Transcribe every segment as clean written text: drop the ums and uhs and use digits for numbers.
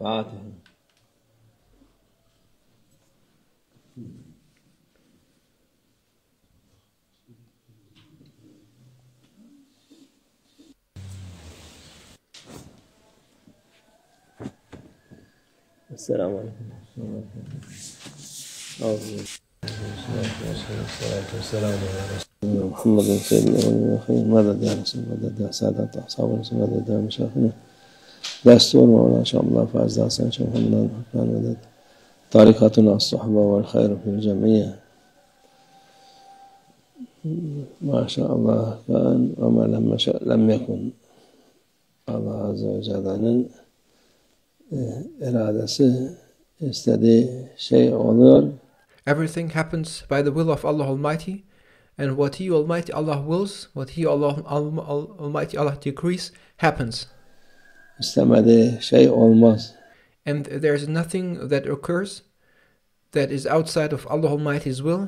Fatiha. Esselamu Aleyküm. محمد سيد الأولين والآخرين مدد يا رسول مدد يا سادة أصحاب الرسول مدد يا مشايخنا دستور مولانا شاء الله فعز حسن شيخ محمد حقان مدد طريقتنا الصحبة والخير في الجميع ما شاء الله كان وما لم يكن Allah Azze ve Celle'nin iradesi istediği şey oluyor. Everything happens by the will of Allah Almighty, and what He Almighty Allah wills, what He Almighty Allah decrees, happens. İstemediği şey olmaz. And there is nothing that occurs that is outside of Allah Almighty's will.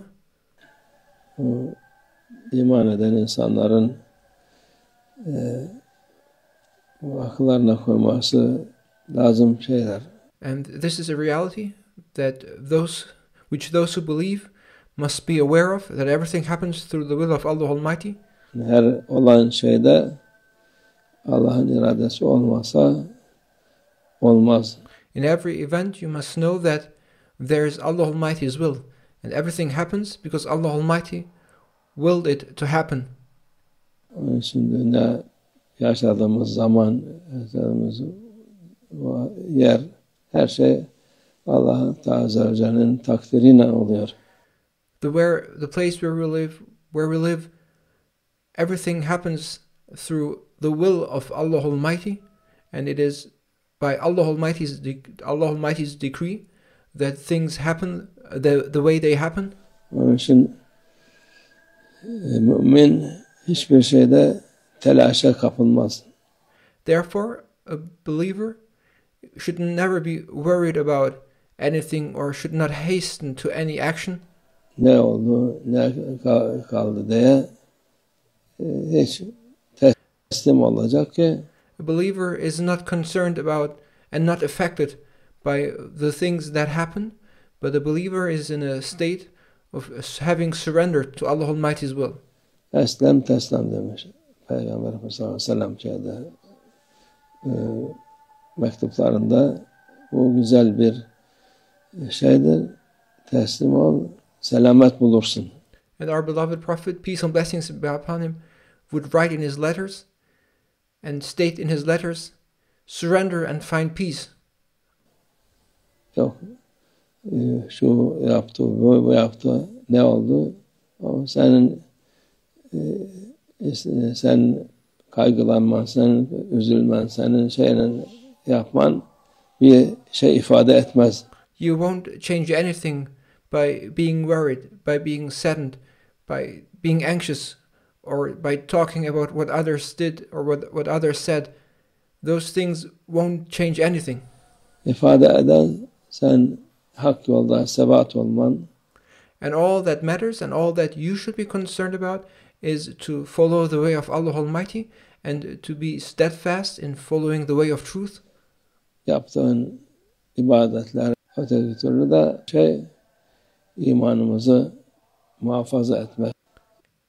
İman eden insanların akıllarına koyması lazım şeyler. And this is a reality that those who believe must be aware of, that everything happens through the will of Allah Almighty. Her olan şeyde Allah'ın iradesi olmasa olmaz. In every event you must know that there is Allah Almighty's will, and everything happens because Allah Almighty willed it to happen. Onun için dünya yaşadığımız zaman, yaşadığımız yer, her şey Allah'ın Azze ve Celle'nin takdiriyle oluyor. The place where we live, everything happens through the will of Allah Almighty, and it is by Allah Almighty's decree that things happen the way they happen. Onun için mümin hiçbir şeyde telaşa kapılmaz. Therefore, a believer should never be worried about anything or should not hasten to any action. Ne oldu, ne kaldı diye hiç teslim olacak ki a believer is not concerned about and not affected by the things that happen, but the believer is in a state of having surrendered to Allah Almighty's will. Eslem teslim demiş Peygamber Efendimiz sallallahu aleyhi ve sellem şeyde mektuplarında. Bu güzel bir şeydir. Teslim ol, selamet bulursun. And our beloved Prophet, peace and blessings be upon him, would write in his letters and state in his letters, surrender and find peace. Yok, şu yaptı, bu yaptı, ne oldu? O sen kaygılanman, sen üzülmen, senin şeyle yapman bir şey ifade etmez. You won't change anything by being worried, by being saddened, by being anxious, or by talking about what others did or what others said. Those things won't change anything. İfade eden sen hak yolda sebat olman. And all that matters and all that you should be concerned about is to follow the way of Allah Almighty and to be steadfast in following the way of truth. Yaptığın ibadetler öteki türlü de imanımızı muhafaza etmek.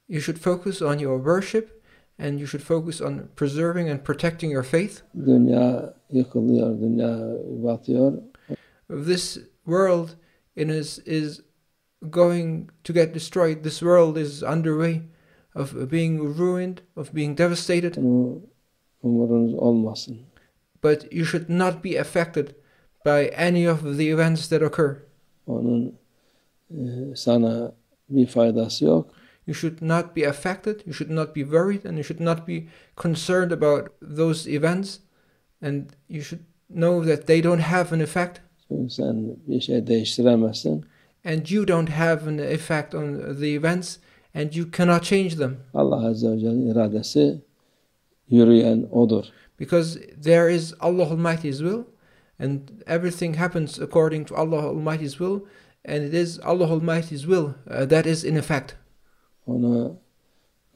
You should focus on your worship and you should focus on preserving and protecting your faith. Dünya yıkılıyor, dünya batıyor. This world is going to get destroyed. This world is underway of being ruined, of being devastated. Umurunuz olmasın. But you should not be affected by any of the events that occur. Onun sana bir faydası yok. You should not be affected, you should not be worried, and you should not be concerned about those events, and you should know that they don't have an effect. Çünkü sen bir şey değiştiremezsin. And you don't have an effect on the events, and you cannot change them. Allah Azze ve Celle'nin iradesi yürüyen odur. Because there is Allah Almighty's will, and everything happens according to Allah Almighty's will, and it is Allah Almighty's will that is in effect. Onu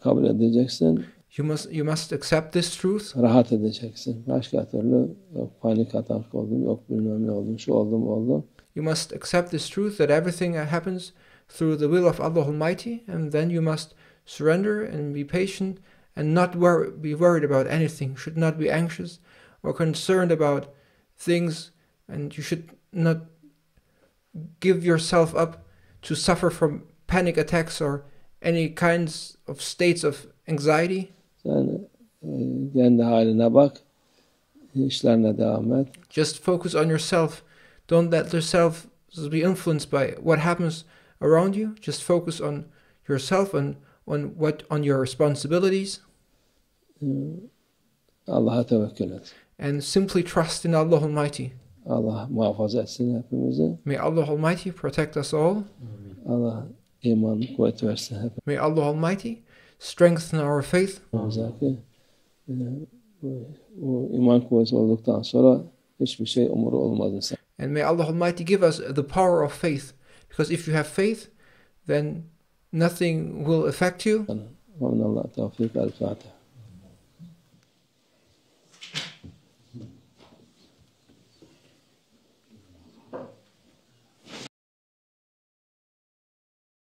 kabul edeceksin. You must accept this truth. Rahat edeceksin. Başka türlü yok panik atak oldum, yok bilmem ne oldum, şu oldum oldu. You must accept this truth that everything happens through the will of Allah Almighty, and then you must surrender and be patient and not be worried about anything. Should not be anxious or concerned about things, and you should not give yourself up to suffer from panic attacks or any kinds of states of anxiety. Sen kendi haline bak, işlerine devam et. Just focus on yourself. Don't let yourself be influenced by what happens around you. Just focus on yourself and on your responsibilities. Allah'a tevekkül et. And simply trust in Allah Almighty. Allah muhafaza etsin hepimizi. May Allah Almighty protect us all. Allah iman kuvvet versin hepimize. May Allah Almighty strengthen our faith. Bu iman kuvveti olduktan sonra hiçbir şey umuru olmaz insan. And may Allah Almighty give us the power of faith. Because if you have faith, then nothing will affect you. ومن الله التوفيق. الفاتحة.